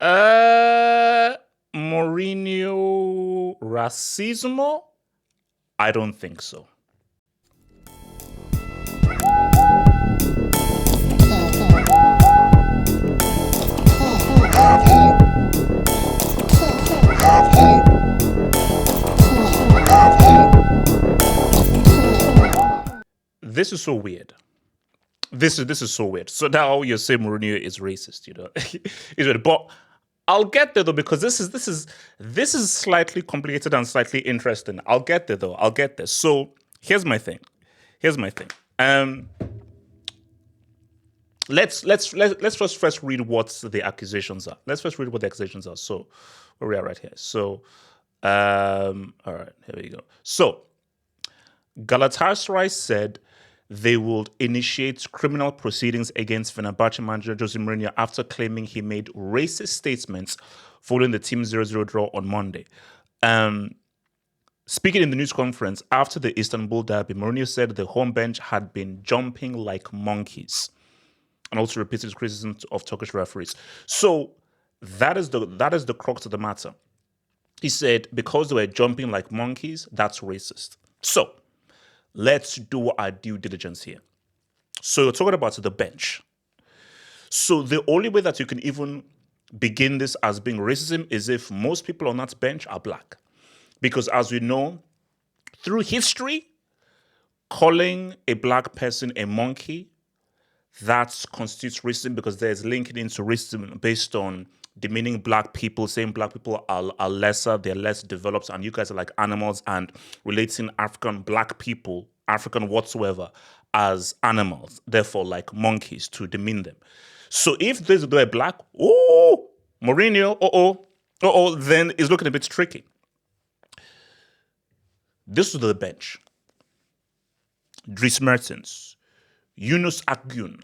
Uh, Mourinho racismo? I don't think so. This is so weird. This is so weird. So now you're saying Mourinho is racist, it's weird. But I'll get there though, because this is slightly complicated and slightly interesting. I'll get there though. I'll get there. So here's my thing. Let's first read what the accusations are. Let's first read what the accusations are. So where we are right here. So all right, here we go. So Galatasaray said they will initiate criminal proceedings against Fenerbahce manager Jose Mourinho after claiming he made racist statements following the team 0-0 draw on Monday. Speaking in the news conference after the Istanbul derby, Mourinho said the home bench had been jumping like monkeys, and also repeated his criticism of Turkish referees. So that is the crux of the matter. He said because they were jumping like monkeys, that's racist. So let's do our due diligence here. So you're talking about the bench. So the only way that you can even begin this as being racism is if most people on that bench are black. Because as we know, through history, calling a black person a monkey, that constitutes racism because there's linking into racism based on demeaning black people, saying black people are lesser, they're less developed, and you guys are like animals, and relating black people, African whatsoever, as animals, therefore like monkeys, to demean them. So if these were black, Mourinho, then it's looking a bit tricky. This was the bench. Dries Mertens, Yunus Akgün,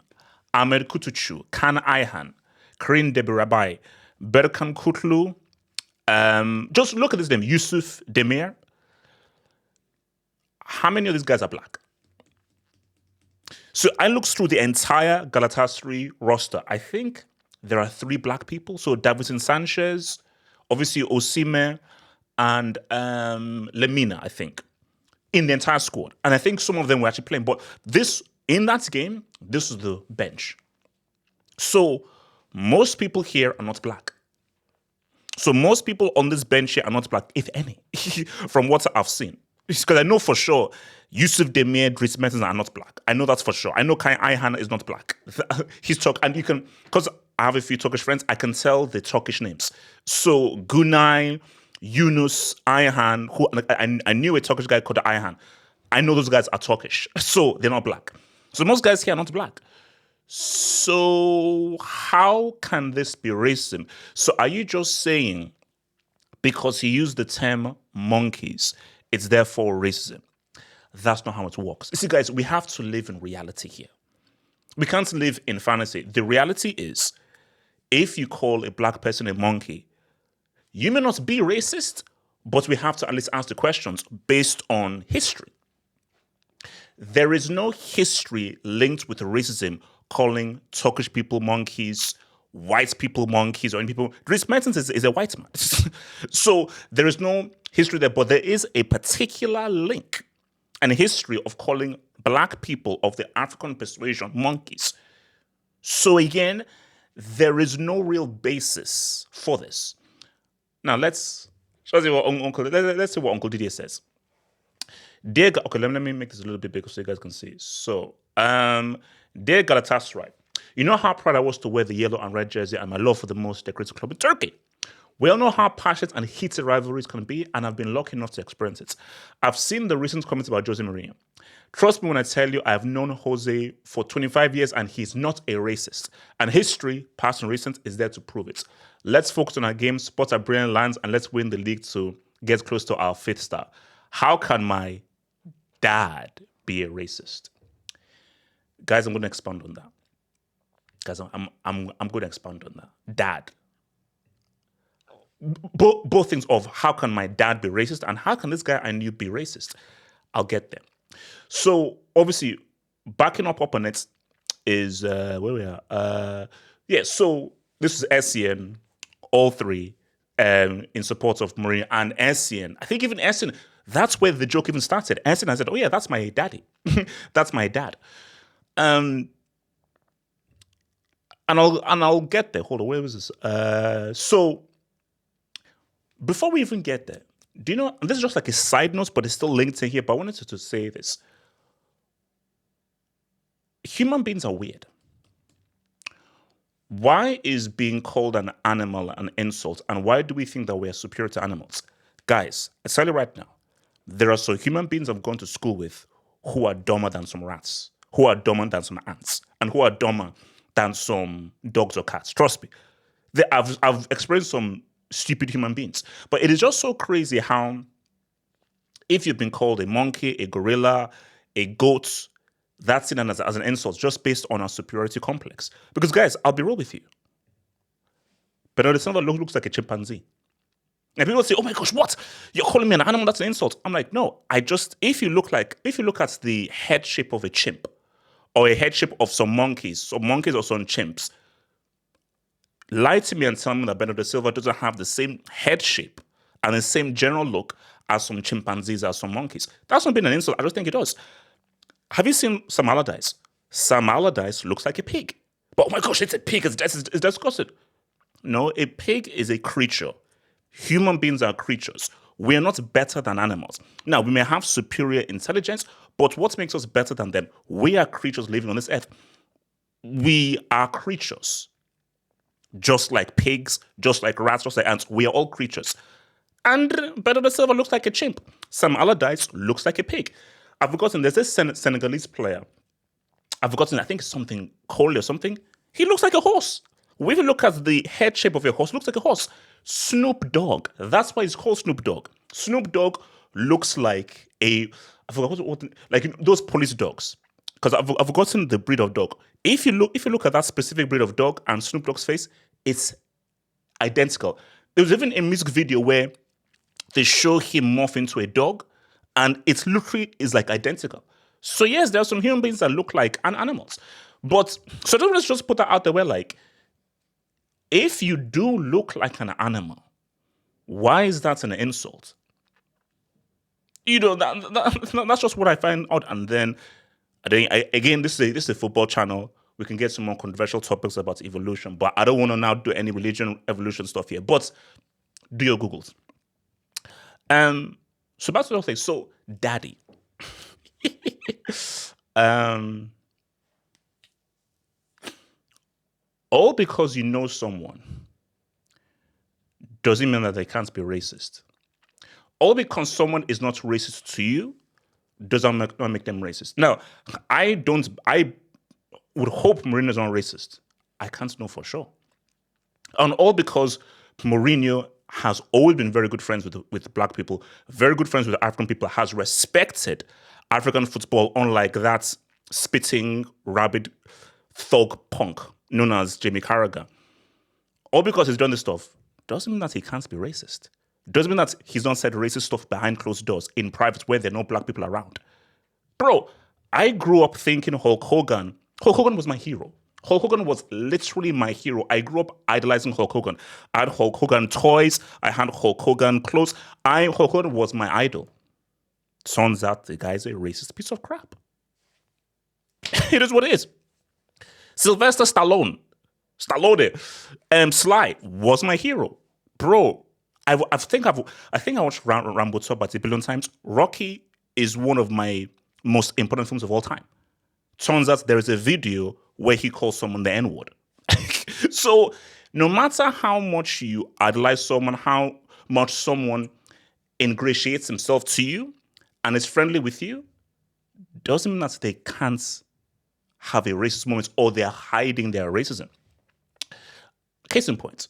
Ahmed Kutucu, Kan Ayhan, Karim Debirabai, Berkan Kutlu, just look at this name, Yusuf Demir. How many of these guys are black? So I looked through the entire Galatasaray roster. I think there are 3 black people. So Davinson Sanchez, obviously Osimhen, and Lemina, I think, in the entire squad. And I think some of them were actually playing. But in that game, this was the bench. So most people here are not black. So most people on this bench here are not black, if any, from what I've seen. Because I know for sure Yusuf Demir, Dries Mertens are not black. I know that's for sure. I know Kai Ayhan is not black. He's Turkish, and you can, because I have a few Turkish friends, I can tell the Turkish names. So Gunay, Yunus, Ayhan, who I knew a Turkish guy called Ayhan. I know those guys are Turkish, so they're not black. So most guys here are not black. So how can this be racism? So are you just saying because he used the term monkeys, it's therefore racism? That's not how it works. You see, guys, we have to live in reality here. We can't live in fantasy. The reality is, if you call a black person a monkey, you may not be racist, but we have to at least ask the questions based on history. There is no history linked with racism calling Turkish people monkeys, white people monkeys, or any people. Dries Mertens is a white man. So there is no history there, but there is a particular link and history of calling black people of the African persuasion monkeys. So again, there is no real basis for this. Now let's see what Uncle Didier says. Okay, let me make this a little bit bigger so you guys can see. So, dear Galatasaray, you know how proud I was to wear the yellow and red jersey and my love for the most decorated club in Turkey. We all know how passionate and heated rivalries can be, and I've been lucky enough to experience it. I've seen the recent comments about Jose Mourinho. Trust me when I tell you, I've known Jose for 25 years and he's not a racist. And history, past and recent, is there to prove it. Let's focus on our game, spot our brilliant lines, and let's win the league to get close to our 5th star. How can my dad be a racist? Guys, I'm going to expand on that. Guys, I'm going to expand on that. Dad. Both things of how can my dad be racist and how can this guy I knew be racist? I'll get there. So obviously, backing up on it is where we are. So this is Essien all three, in support of Mourinho and Essien. I think even Essien, that's where the joke even started. Essien, I said, oh yeah, that's my daddy. That's my dad. And I'll get there. Hold on, where was this? So before we even get there, do you know, and this is just like a side note, but it's still linked in here, but I wanted to say this. Human beings are weird. Why is being called an animal an insult? And why do we think that we are superior to animals? Guys, I tell you right now, there are some human beings I've gone to school with who are dumber than some rats, who are dumber than some ants, and who are dumber than some dogs or cats. Trust me. I've experienced some stupid human beings. But it is just so crazy how if you've been called a monkey, a gorilla, a goat, that's seen as an insult just based on our superiority complex. Because guys, I'll be real with you. Bernardo Silva looks like a chimpanzee. And people say, oh my gosh, what? You're calling me an animal? That's an insult. I'm like, no, if you look at the head shape of a chimp or a head shape of some monkeys or some chimps, lie to me and tell me that Bernardo Silva doesn't have the same head shape and the same general look as some chimpanzees, as some monkeys. That's not being an insult. I just think it does. Have you seen Sam Allardyce? Sam Allardyce looks like a pig. But oh my gosh, it's a pig. It's disgusting. No, a pig is a creature. Human beings are creatures. We are not better than animals. Now, we may have superior intelligence, but what makes us better than them? We are creatures living on this earth. We are creatures. Just like pigs, just like rats, just like ants. We are all creatures. And Bernardo Silva looks like a chimp. Sam Allardyce looks like a pig. I've forgotten, there's this Senegalese player. I've forgotten, I think it's something Cole or something. He looks like a horse. If you look at the head shape of a horse, it looks like a horse. Snoop Dogg. That's why it's called Snoop Dogg. Snoop Dogg looks like I forgot like those police dogs. Because I've forgotten the breed of dog. If you look at that specific breed of dog and Snoop Dogg's face, it's identical. There was even a music video where they show him morph into a dog, and it literally is like identical. So yes, there are some human beings that look like animals. But so let's just put that out there where, like, if you do look like an animal, why is that an insult? You know, that's just what I find odd. And then again, this is a football channel. We can get some more controversial topics about evolution, but I don't want to now do any religion evolution stuff here. But do your Googles. So back to the whole thing. So, daddy. All because you know someone doesn't mean that they can't be racist. All because someone is not racist to you doesn't not make them racist. Now, I would hope Mourinho is not racist. I can't know for sure. And all because Mourinho has always been very good friends with black people, very good friends with African people, has respected African football, unlike that spitting, rabid thug punk known as Jamie Carragher. All because he's done this stuff doesn't mean that he can't be racist. Doesn't mean that he's not said racist stuff behind closed doors in private where there are no black people around. Bro, I grew up thinking Hulk Hogan was my hero. Hulk Hogan was literally my hero. I grew up idolizing Hulk Hogan. I had Hulk Hogan toys. I had Hulk Hogan clothes. Hulk Hogan was my idol. Turns out the guy's a racist piece of crap. It is what it is. Sylvester Stallone, Sly was my hero. Bro, I think I watched Rambo talk about it a billion times. Rocky is one of my most important films of all time. Turns out there is a video where he calls someone the N-word. So no matter how much you idolize someone, how much someone ingratiates himself to you and is friendly with you, doesn't mean that they can't have a racist moment or they're hiding their racism. Case in point,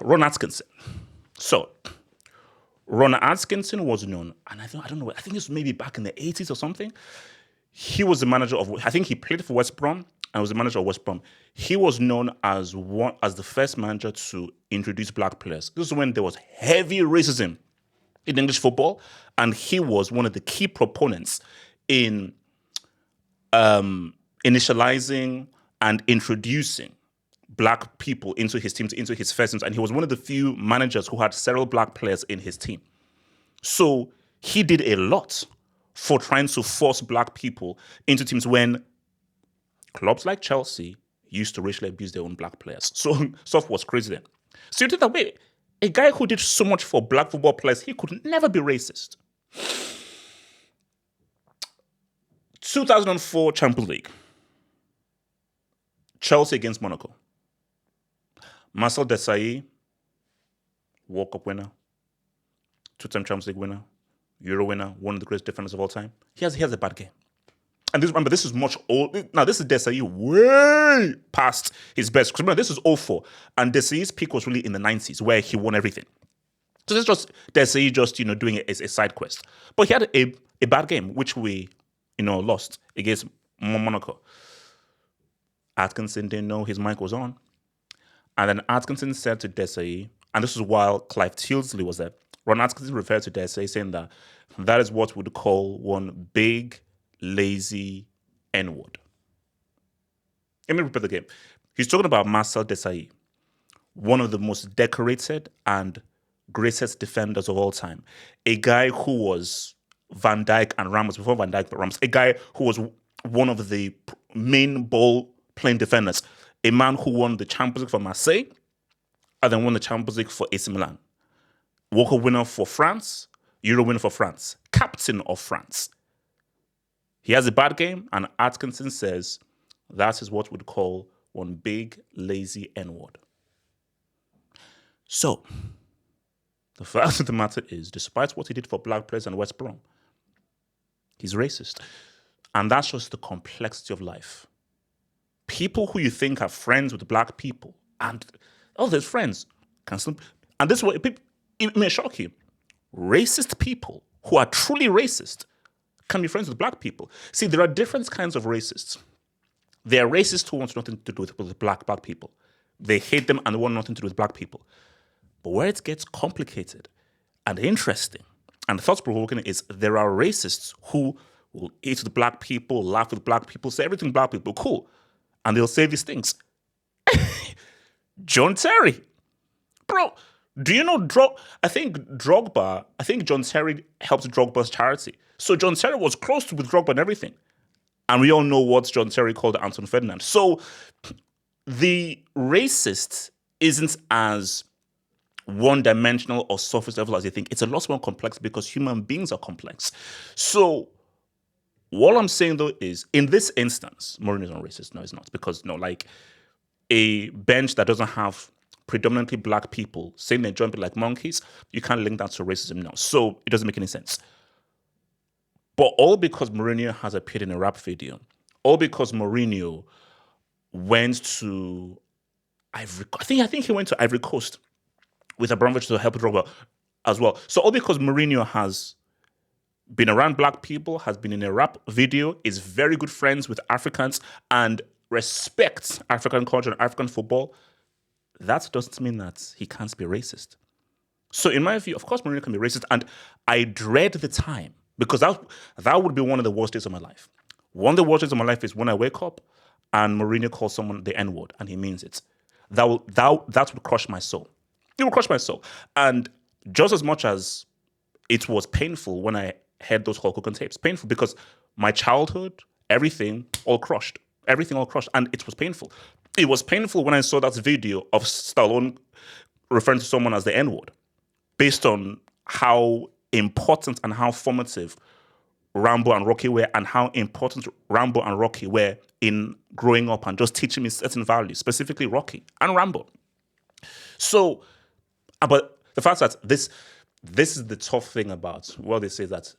Ron Atkinson. So, Ron Atkinson was known, and I don't know, I think it was maybe back in the 80s or something. He was the manager of, I think he played for West Brom and was the manager of West Brom. He was known as the first manager to introduce black players. This is when there was heavy racism in English football, and he was one of the key proponents in initializing and introducing black people into his teams, into his first teams, and he was one of the few managers who had several black players in his team. So he did a lot for trying to force black people into teams when clubs like Chelsea used to racially abuse their own black players. So stuff was crazy then. So you think that, wait, a guy who did so much for black football players, he could never be racist. 2004 Champions League. Chelsea against Monaco. Marcel Desailly, World Cup winner, two-time Champions League winner, Euro winner, one of the greatest defenders of all time. He has a bad game. And remember, this is much old. Now, this is Desailly way past his best. Because remember, this is 04. And Desailly's peak was really in the 90s, where he won everything. So this is just Desailly just, doing it as a side quest. But he had a bad game, which we, lost against Monaco. Atkinson didn't know his mic was on. And then Atkinson said to Desailly, and this was while Clive Tilsley was there, Ron Atkinson referred to Desailly saying that is what we'd call one big, lazy N-word. Let me repeat the game. He's talking about Marcel Desailly, one of the most decorated and greatest defenders of all time. A guy who was Van Dijk and Ramos, before Van Dijk but Ramos. A guy who was one of the main ball-playing defenders. A man who won the Champions League for Marseille and then won the Champions League for AC Milan. World Cup winner for France, Euro winner for France, captain of France. He has a bad game, and Atkinson says that is what we'd call one big, lazy N-word. So, the fact of the matter is, despite what he did for black players and West Brom, he's racist. And that's just the complexity of life. People who you think are friends with black people, and there's friends, and this is what it may shock you. Racist people who are truly racist can be friends with black people. See, there are different kinds of racists. There are racists who want nothing to do with black people. They hate them and they want nothing to do with black people. But where it gets complicated and interesting and thought-provoking is there are racists who will eat with black people, laugh with black people, say everything black people, cool. And they'll say these things. John Terry. Bro, do you know Drogba? I think John Terry helped Drogba's charity. So John Terry was close with Drogba and everything. And we all know what John Terry called Anton Ferdinand. So the racist isn't as one-dimensional or surface level as you think. It's a lot more complex because human beings are complex. So what I'm saying, though, is in this instance, Mourinho is not racist. No, it's not. Because, a bench that doesn't have predominantly black people saying they jump like monkeys, you can't link that to racism now. So it doesn't make any sense. But all because Mourinho has appeared in a rap video, all because Mourinho went to I think he went to Ivory Coast with Abramovich to help Drogba as well. So all because Mourinho has been around black people, has been in a rap video, is very good friends with Africans, and respects African culture and African football, that doesn't mean that he can't be racist. So in my view, of course, Mourinho can be racist, and I dread the time, because that would be one of the worst days of my life. One of the worst days of my life is when I wake up and Mourinho calls someone the N-word, and he means it. That would crush my soul. It would crush my soul. And just as much as it was painful when I heard those Hulk Hogan tapes, painful because my childhood, everything all crushed. Everything all crushed, and it was painful. It was painful when I saw that video of Stallone referring to someone as the N-word, based on how important and how formative Rambo and Rocky were, and how important Rambo and Rocky were in growing up and just teaching me certain values, specifically Rocky and Rambo. So, but the fact that this is the tough thing about what they say, that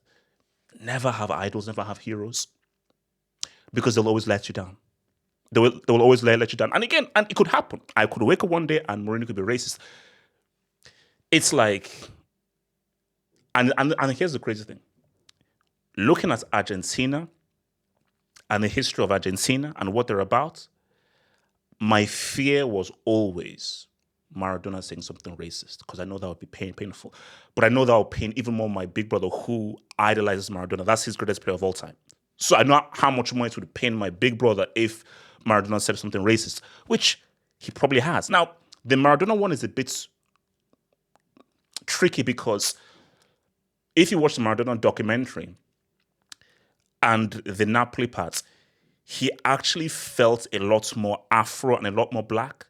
never have idols, never have heroes, because they'll always let you down. They will always let you down. And again, and it could happen. I could wake up one day and Mourinho could be racist. It's like, and here's the crazy thing. Looking at Argentina and the history of Argentina and what they're about, my fear was always Maradona saying something racist, because I know that would be painful. But I know that would pain even more my big brother, who idolizes Maradona. That's his greatest player of all time. So I know how much more it would pain my big brother if Maradona said something racist, which He probably has. Now, the Maradona one is a bit tricky because if you watch the Maradona documentary and the Napoli parts, he actually felt a lot more Afro and a lot more black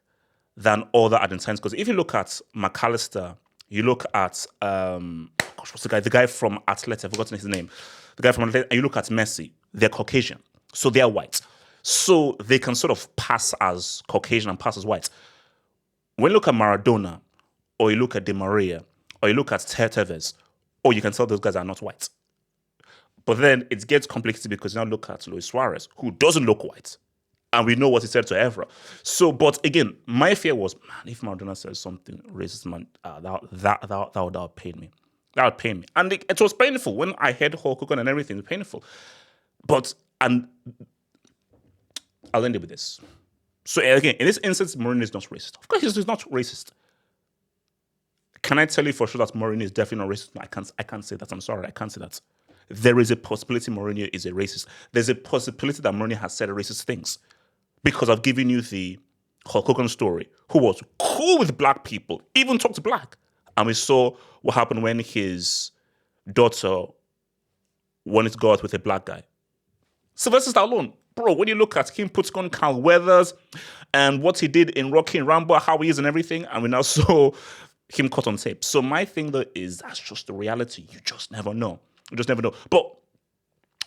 than other Argentines. Because if you look at McAllister, you look at what's the guy? The guy from Atleti, I've forgotten his name. The guy from Atleti, and you look at Messi, they're Caucasian. So they're white. So they can sort of pass as Caucasian and pass as white. When you look at Maradona, or you look at Di Maria, or you look at Tevez, or you can tell those guys are not white. But then it gets complicated because you now look at Luis Suarez, who doesn't look white. And we know what he said to Evra. So, but again, my fear was, man, if Maradona says something racist, man, that would pain me. That would pain me. And it was painful. When I heard Hulk Hogan and everything, it was painful. But, and I'll end it with this. So again, in this instance, Mourinho is not racist. Of course, he's not racist. Can I tell you for sure that Mourinho is definitely not racist? No, I can't say that. I'm sorry, I can't say that. There is a possibility Mourinho is a racist. There's a possibility that Mourinho has said racist things. Because I've given you the Hulk Hogan story, who was cool with black people, even talked black. And we saw what happened when his daughter wanted to go out with a black guy. Sylvester Stallone, bro, when you look at him putting on Carl Weathers and what he did in Rocky and Rambo, how he is and everything, and we now saw him caught on tape. So my thing though is that's just the reality. You just never know. You just never know. But,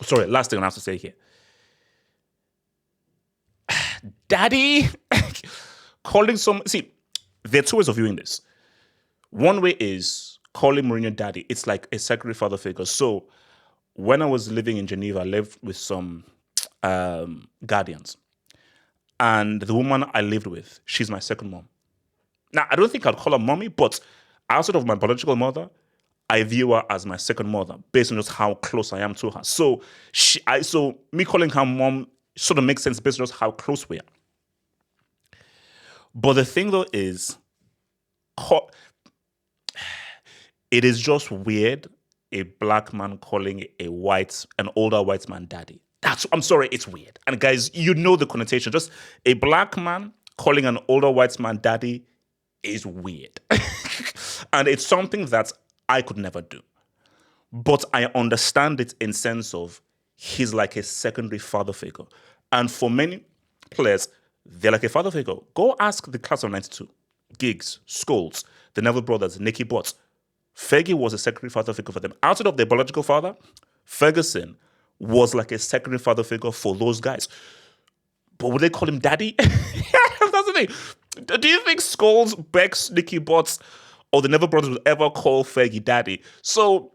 sorry, last thing I have to say here. Daddy, calling see, there are two ways of viewing this. One way is calling Mourinho daddy. It's like a secondary father figure. So when I was living in Geneva, I lived with some guardians. And the woman I lived with, she's my second mom. Now, I don't think I'd call her mommy, but outside of my biological mother, I view her as my second mother based on just how close I am to her. So me calling her mom sort of makes sense based on just how close we are. But the thing though is, it is just weird a black man calling an older white man daddy. I'm sorry, it's weird. And guys, you know the connotation. Just a black man calling an older white man daddy is weird. And it's something that I could never do. But I understand it in sense of he's like a secondary father figure. And for many players, they're like a father figure. Go ask the class of 92. Giggs, Scholes, the Neville brothers, Nicky Butt. Fergie was a secondary father figure for them. Outside of their biological father, Ferguson was like a secondary father figure for those guys. But would they call him daddy? That's the thing. Do you think Scholes, Becks, Nicky Butts, or the Neville brothers would ever call Fergie daddy? So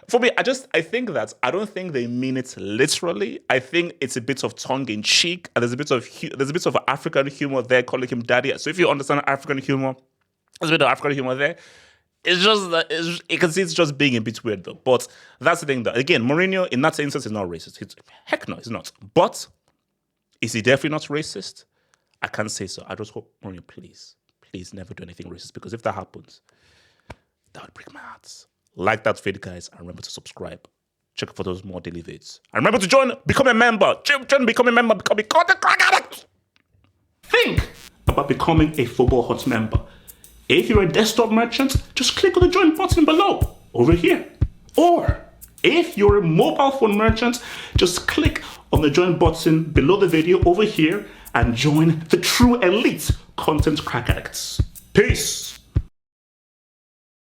for me, I think that I don't think they mean it literally. I think it's a bit of tongue in cheek, and there's a bit of African humor there, calling him daddy. So if you understand African humor, there's a bit of African humor there. It's just that you can see it's just being a bit weird though. But that's the thing though. Again, Mourinho in that instance is not racist. Heck no, he's not. But is he definitely not racist? I can't say so. I just hope Mourinho, please never do anything racist, because if that happens, that would break my heart. Like that video, guys, and remember to subscribe. Check for those more daily vids. And remember to become a member. Become a member. Think about becoming a Football Hut member. If you're a desktop merchant, just click on the join button below, over here. Or if you're a mobile phone merchant, just click on the join button below the video over here and join the true elite content crack addicts. Peace.